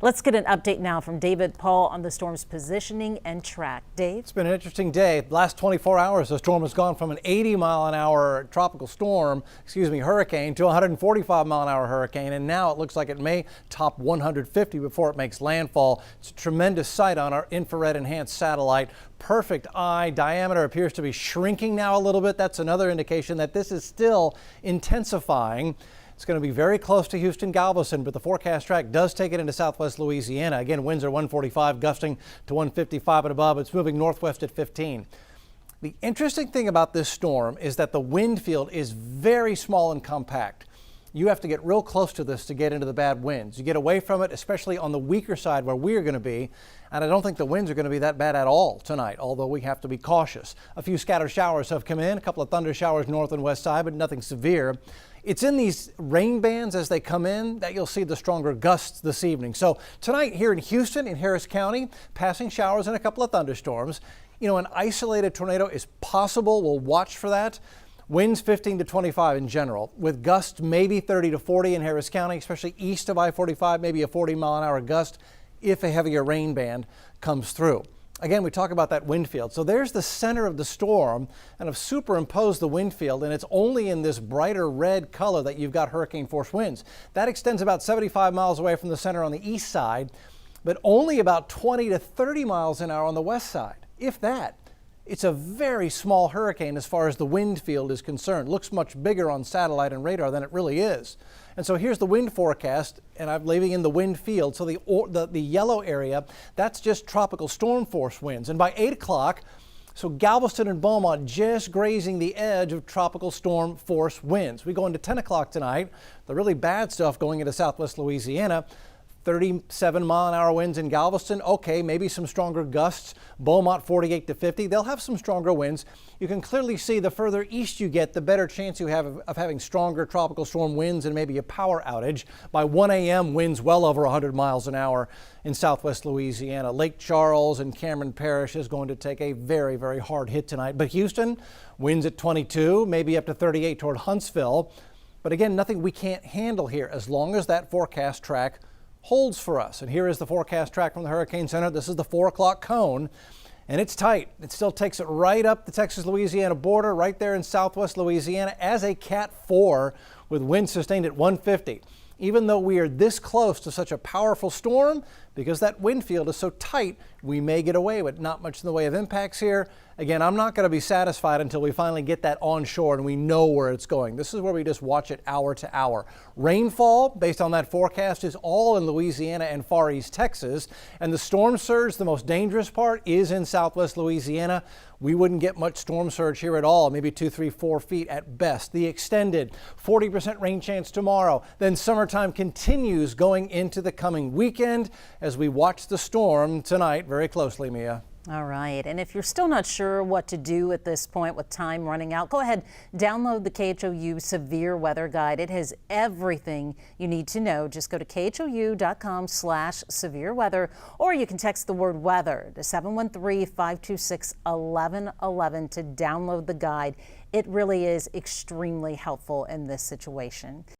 Let's get an update now from David Paul on the storm's positioning and track. Dave? It's been an interesting day. The last 24 hours, the storm has gone from an 80-mile-an-hour tropical storm, hurricane, to a 145-mile-an-hour hurricane, and now it looks like it may top 150 before it makes landfall. It's a tremendous sight on our infrared enhanced satellite. Perfect eye diameter appears to be shrinking now a little bit. That's another indication that this is still intensifying. It's going to be very close to Houston, Galveston, but the forecast track does take it into southwest Louisiana. Again, winds are 145, gusting to 155 and above. It's moving northwest at 15. The interesting thing about this storm is that the wind field is very small and compact. You have to get real close to this to get into the bad winds. You get away from it, especially on the weaker side where we're going to be. And I don't think the winds are going to be that bad at all tonight, although we have to be cautious. A few scattered showers have come in, a couple of thunder showers north and west side, but nothing severe. It's in these rain bands as they come in that you'll see the stronger gusts this evening. So tonight here in Houston, in Harris County, passing showers and a couple of thunderstorms. You know, an isolated tornado is possible. We'll watch for that. Winds 15 to 25 in general, with gusts maybe 30 to 40 in Harris County, especially east of I-45, maybe a 40-mile-an-hour gust if a heavier rain band comes through. Again, we talk about that wind field. So there's the center of the storm, and I've superimposed the wind field, and it's only in this brighter red color that you've got hurricane force winds. That extends about 75 miles away from the center on the east side, but only about 20 to 30 miles an hour on the west side, if that. It's a very small hurricane as far as the wind field is concerned. Looks much bigger on satellite and radar than it really is. And so here's the wind forecast, and I'm leaving in the wind field. So the yellow area, that's just tropical storm force winds. And by 8 o'clock, so Galveston and Beaumont just grazing the edge of tropical storm force winds. We go into 10 o'clock tonight, the really bad stuff going into southwest Louisiana. 37-mile-an-hour winds in Galveston. Okay, maybe some stronger gusts. Beaumont 48 to 50. They'll have some stronger winds. You can clearly see the further east you get, the better chance you have of having stronger tropical storm winds and maybe a power outage. By 1 a.m., winds well over 100 miles an hour in southwest Louisiana. Lake Charles and Cameron Parish is going to take a very, very hard hit tonight. But Houston, winds at 22, maybe up to 38 toward Huntsville. But again, nothing we can't handle here as long as that forecast track holds for us. And here is the forecast track from the Hurricane Center. This is the 4 o'clock cone, and it's tight. It still takes it right up the Texas-Louisiana border, right there in southwest Louisiana as a Cat 4 with winds sustained at 150. Even though we are this close to such a powerful storm, because that wind field is so tight, we may get away with not much in the way of impacts here. Again, I'm not going to be satisfied until we finally get that onshore and we know where it's going. This is where we just watch it hour to hour. Rainfall, based on that forecast, is all in Louisiana and far east Texas. And the storm surge, the most dangerous part, is in southwest Louisiana. We wouldn't get much storm surge here at all, maybe 2, 3, 4 feet at best. The extended 40% rain chance tomorrow. Then summertime continues going into the coming weekend as we watch the storm tonight very closely, Mia. All right. And if you're still not sure what to do at this point with time running out, go ahead, download the KHOU Severe Weather Guide. It has everything you need to know. Just go to khou.com/severe weather, or you can text the word weather to 713-526-1111 to download the guide. It really is extremely helpful in this situation.